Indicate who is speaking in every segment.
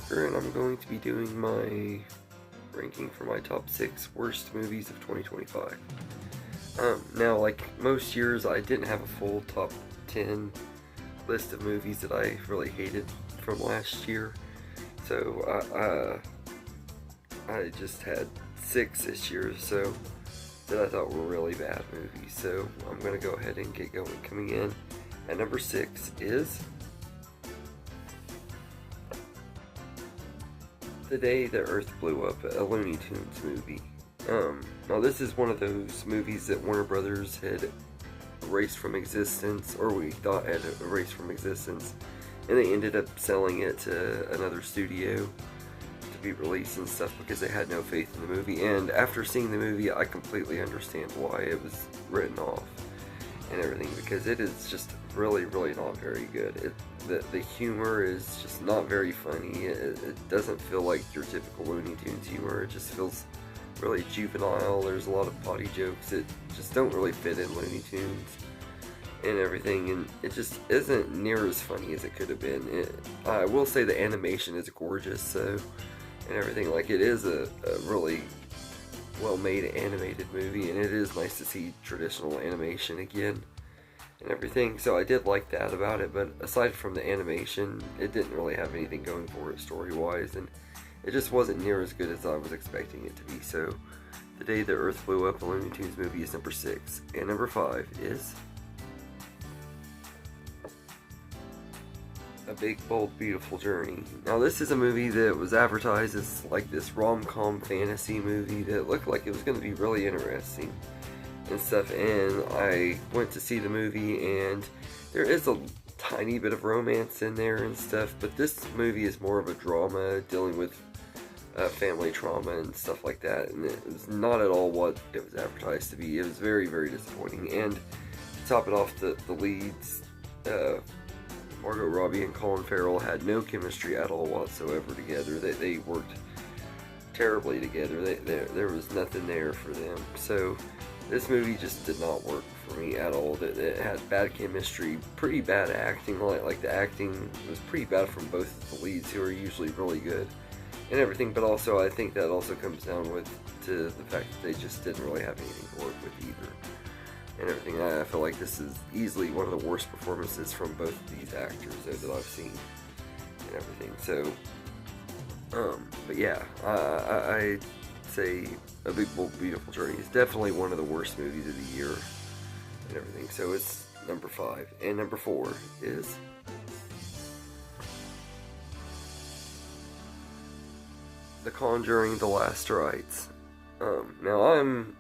Speaker 1: Parker, and I'm going to be doing my ranking for my top 6 worst movies of 2025. Now, like most years, I didn't have a full top 10 list of movies that I really hated from last year, so I just had 6 this year, so that I thought were really bad movies. So I'm going to go ahead and get going. Coming in at number 6 is The Day the Earth Blew Up, a Looney Tunes movie. Now this is one of those movies that Warner Brothers had erased from existence, or we thought had erased from existence, and they ended up selling it to another studio to be released and stuff because they had no faith in the movie. And after seeing the movie, I completely understand why it was written off and everything, because it is just really not very good. The humor is just not very funny. It doesn't feel like your typical Looney Tunes humor. It just feels really juvenile. There's a lot of potty jokes that just don't really fit in Looney Tunes and everything, and it just isn't near as funny as it could have been. I will say the animation is gorgeous, so, and everything. Like, it is a really well-made animated movie, and it is nice to see traditional animation again and everything, so I did like that about it. But aside from the animation, it didn't really have anything going for it story-wise, and it just wasn't near as good as I was expecting it to be. So The Day the Earth Blew Up, a Looney Tunes movie, is number 6, and number 5 is A Big Bold Beautiful Journey. Now this is a movie that was advertised as like this rom-com fantasy movie that looked like it was going to be really interesting and stuff, and I went to see the movie, and there is a tiny bit of romance in there and stuff, but this movie is more of a drama dealing with family trauma and stuff like that, and it was not at all what it was advertised to be. It was very disappointing. And to top it off, the leads, Margot Robbie and Colin Farrell, had no chemistry at all whatsoever together. They worked terribly together. There was nothing there for them. So this movie just did not work for me at all. It had bad chemistry, pretty bad acting. Like the acting was pretty bad from both of the leads, who are usually really good and everything. But also, I think that also comes down to the fact that they just didn't really have anything to work with either and everything. I feel like this is easily one of the worst performances from both of these actors that I've seen and everything. So, but yeah, I'd say A Big Bold Beautiful Journey is definitely one of the worst movies of the year and everything. So it's number 5, and number 4 is The Conjuring: The Last Rites. Now I'm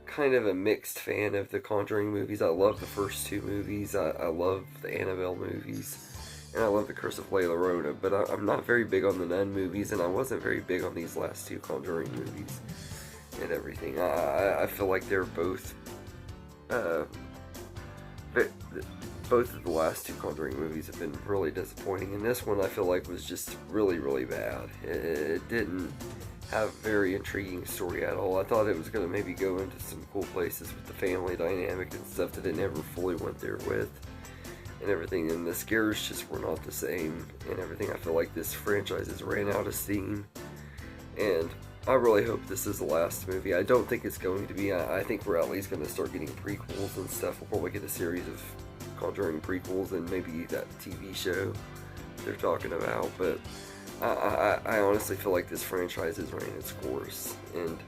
Speaker 1: kind of a mixed fan of the Conjuring movies. I love the first 2 movies. I love the Annabelle movies, and I love The Curse of La Llorona, but I'm not very big on the Nun movies, and I wasn't very big on these last 2 Conjuring movies and everything. I feel like they're both both of the last 2 Conjuring movies have been really disappointing, and this one I feel like was just really bad. It didn't have a very intriguing story at all. I thought it was going to maybe go into some cool places with the family dynamic and stuff that it never fully went there with and everything, and the scares just were not the same and everything. I feel like this franchise has ran out of steam, and I really hope this is the last movie. I don't think it's going to be. I think we're at least going to start getting prequels and stuff. We'll probably get a series of Conjuring prequels and maybe that TV show they're talking about, but I honestly feel like this franchise has ran its course, and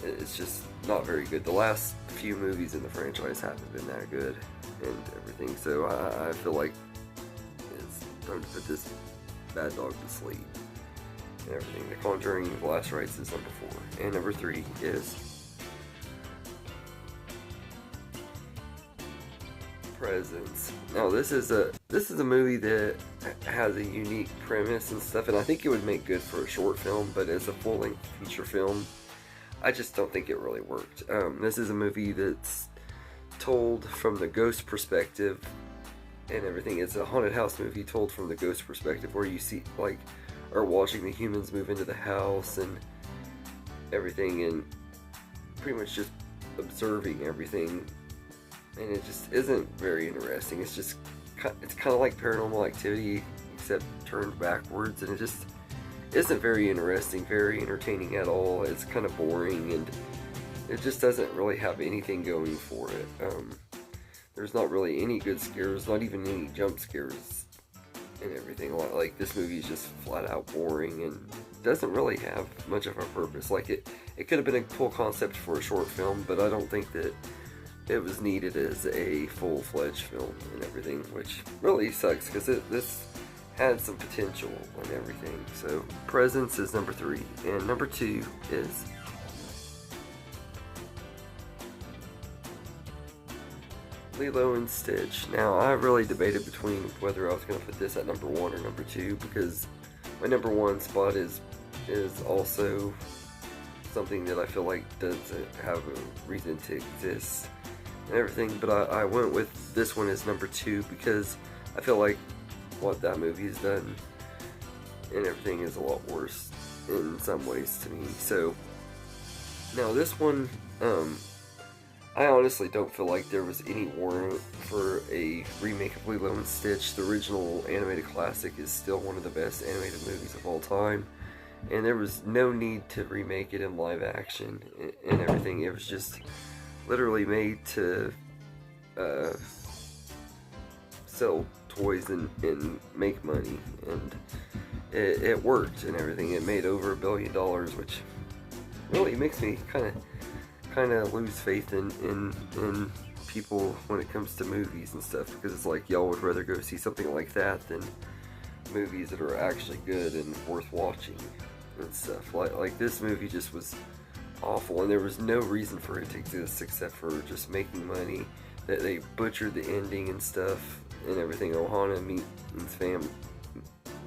Speaker 1: it's just not very good. The last few movies in the franchise haven't been that good and everything, so I feel like it's time to put this bad dog to sleep and everything. The Conjuring: The Last Rites is number 4, and number 3 is Presence. Now this is a movie that has a unique premise and stuff, and I think it would make good for a short film, but as a full-length feature film, I just don't think it really worked. This is a movie that's told from the ghost perspective and everything. It's a haunted house movie told from the ghost perspective, where you see, like, are watching the humans move into the house and everything, and pretty much just observing everything, and it just isn't very interesting. It's kind of like Paranormal Activity, except turned backwards, and it just isn't very interesting, very entertaining at all. It's kind of boring, and it just doesn't really have anything going for it. There's not really any good scares, not even any jump scares and everything. Like, this movie is just flat out boring and doesn't really have much of a purpose. Like, it could have been a cool concept for a short film, but I don't think that it was needed as a full-fledged film and everything, which really sucks because this had some potential and everything. So Presence is number 3, and number 2 is Lilo and Stitch. Now, I really debated between whether I was going to put this at number 1 or number 2, because my number 1 spot is also something that I feel like doesn't have a reason to exist and everything, but I went with this one as number 2 because I feel like what that movie has done and everything is a lot worse in some ways to me. So now this one, I honestly don't feel like there was any warrant for a remake of Lilo and Stitch. The original animated classic is still one of the best animated movies of all time, and there was no need to remake it in live action and everything. It was just literally made to sell toys and make money, and it worked and everything. It made over $1 billion, which really makes me kind of lose faith in people when it comes to movies and stuff, because it's like y'all would rather go see something like that than movies that are actually good and worth watching and stuff. Like this movie just was awful, and there was no reason for it to exist except for just making money. That they butchered the ending and stuff and everything. Ohana means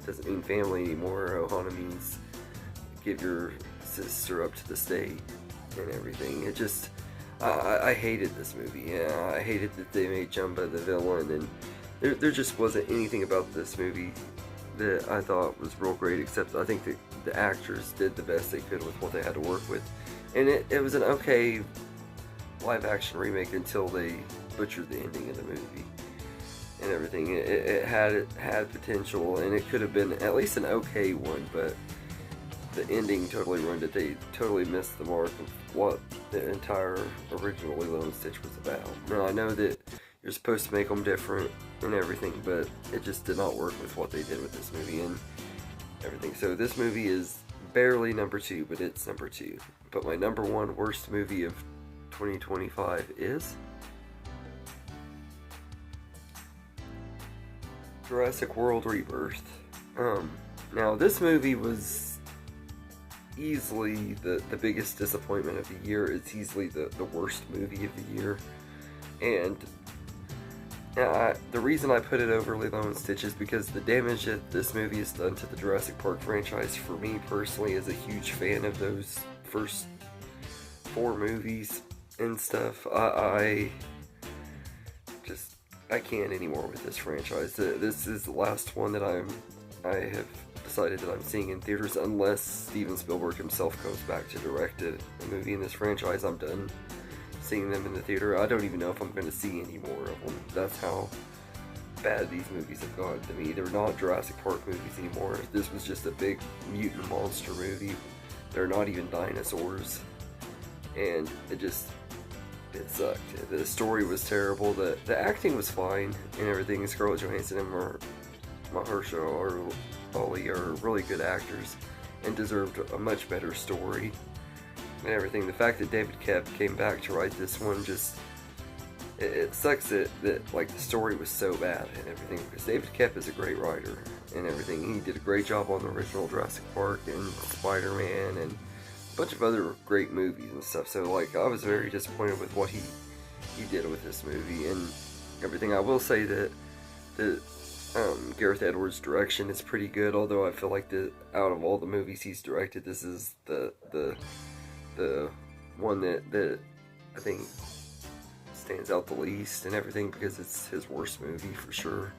Speaker 1: doesn't mean family anymore. Ohana means give your sister up to the state and everything. It just, I hated this movie. Yeah, I hated that they made Jumba the villain, and there just wasn't anything about this movie that I thought was real great, except I think that the actors did the best they could with what they had to work with. And it was an okay live action remake until they butchered the ending of the movie and everything. It had potential, and it could have been at least an okay one, but the ending totally ruined it. They totally missed the mark of what the entire original Lilo and Stitch was about. Now, I know that you're supposed to make them different and everything, but it just did not work with what they did with this movie and everything. So this movie is barely number 2, but it's number 2. But my number 1 worst movie of 2025 is Jurassic World Rebirth. Now this movie was easily the biggest disappointment of the year. It's easily the worst movie of the year, and the reason I put it over Lilo and Stitch is because the damage that this movie has done to the Jurassic Park franchise, for me personally, as a huge fan of those first 4 movies and stuff, I can't anymore with this franchise. This is the last one that I have decided that I'm seeing in theaters, unless Steven Spielberg himself comes back to direct a movie in this franchise. I'm done seeing them in the theater. I don't even know if I'm going to see any more of them. That's how bad these movies have gone to me. They're not Jurassic Park movies anymore. This was just a big mutant monster movie. They're not even dinosaurs, and it sucked. The story was terrible. The acting was fine and everything. Scarlett Johansson and Mahershala Ali are really good actors and deserved a much better story and everything. The fact that David Koepp came back to write this one, just it sucks that like the story was so bad and everything, because David Koepp is a great writer and everything. He did a great job on the original Jurassic Park and Spider-Man and a bunch of other great movies and stuff. So like, I was very disappointed with what he did with this movie and everything. I will say that Gareth Edwards' direction is pretty good, although I feel like out of all the movies he's directed, this is the one that I think stands out the least and everything, because it's his worst movie for sure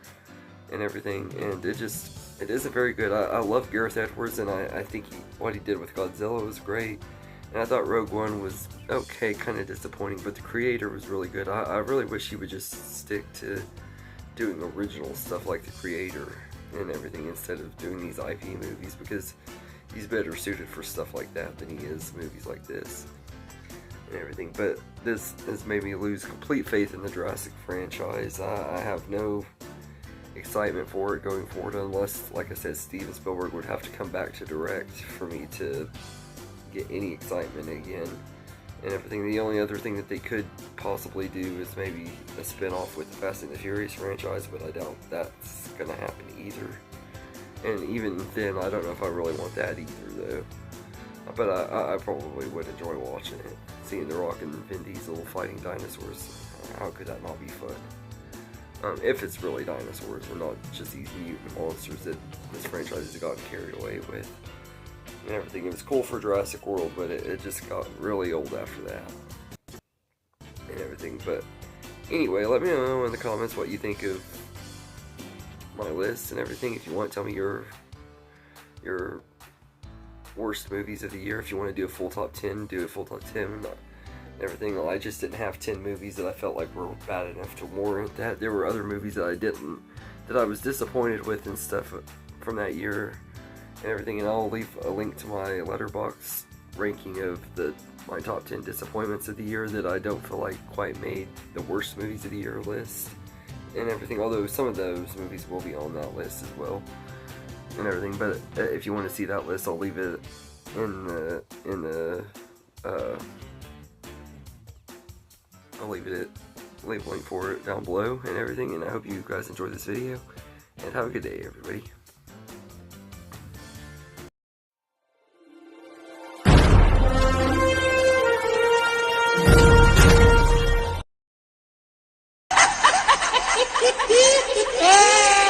Speaker 1: and everything, and it isn't very good. I love Gareth Edwards, and I think what he did with Godzilla was great, and I thought Rogue One was okay, kind of disappointing, but the creator was really good. I really wish he would just stick to doing original stuff like the creator and everything, instead of doing these IP movies, because he's better suited for stuff like that than he is movies like this and everything. But this has made me lose complete faith in the Jurassic franchise. I have no excitement for it going forward unless, like I said, Steven Spielberg would have to come back to direct for me to get any excitement again and everything. The only other thing that they could possibly do is maybe a spin-off with the Fast and the Furious franchise, but I doubt that's gonna happen either. And even then, I don't know if I really want that either, though. But I probably would enjoy watching it. Seeing The Rock and Vin Diesel fighting dinosaurs, how could that not be fun? If it's really dinosaurs and not just these mutant monsters that this franchise has gotten carried away with. And everything. It was cool for Jurassic World, but it just got really old after that. And everything. But anyway, let me know in the comments what you think of my list and everything. If you want, tell me your worst movies of the year. If you want to do a full top 10, do a full top 10. Everything. I just didn't have 10 movies that I felt like were bad enough to warrant that. There were other movies that I was disappointed with and stuff from that year and everything. And I'll leave a link to my Letterboxd ranking of my top 10 disappointments of the year that I don't feel like quite made the worst movies of the year list and everything. Although some of those movies will be on that list as well and everything. But if you want to see that list, I'll leave it leave a link for it down below and everything. And I hope you guys enjoyed this video and have a good day, everybody.
Speaker 2: Yeah!